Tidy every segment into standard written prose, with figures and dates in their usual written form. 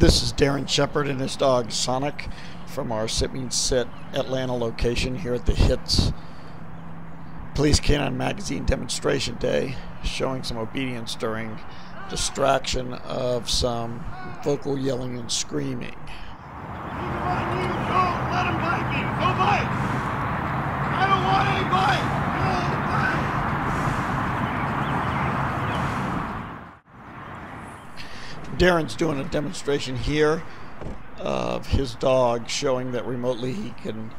This is Darren Shepard and his dog Sonic from our Sit Means Sit Atlanta location here at the HITS Police Canine Magazine Demonstration Day, showing some obedience during distraction of some vocal yelling and screaming. Don't let him bite me! Don't bite! I don't want any bite! Darren's doing a demonstration here of his dog, showing that remotely he can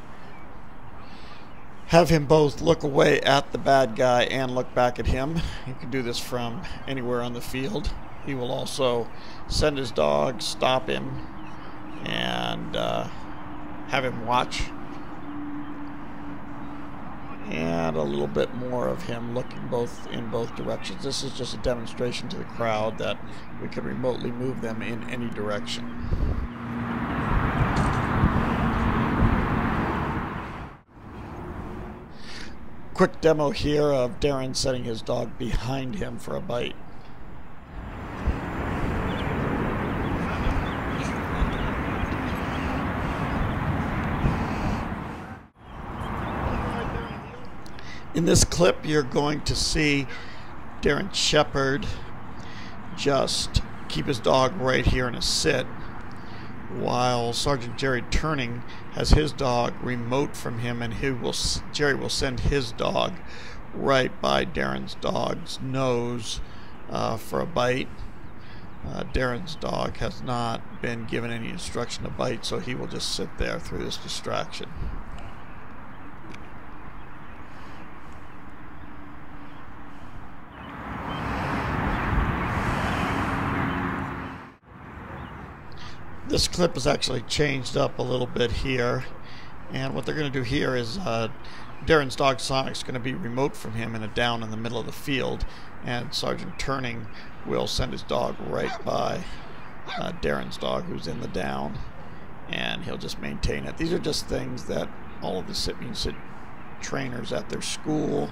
have him both look away at the bad guy and look back at him. He can do this from anywhere on the field. He will also send his dog, stop him, and have him watch. And a little bit more of him looking in both directions. This is just a demonstration to the crowd that we can remotely move them in any direction. Quick demo here of Darren setting his dog behind him for a bite. In this clip, you're going to see Darren Shepard just keep his dog right here in a sit, while Sergeant Jerry Turning has his dog remote from him, and Jerry will send his dog right by Darren's dog's nose for a bite. Darren's dog has not been given any instruction to bite, so he will just sit there through this distraction. This clip is actually changed up a little bit here, and what they're going to do here is Darren's dog Sonic's going to be remote from him in a down in the middle of the field, and Sergeant Turning will send his dog right by Darren's dog who's in the down, and he'll just maintain it. These are just things that all of the Sit Means Sit trainers at their school,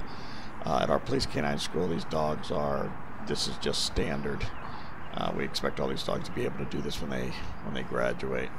at our police canine school, these dogs are, this is just standard. We expect all these dogs to be able to do this when they graduate.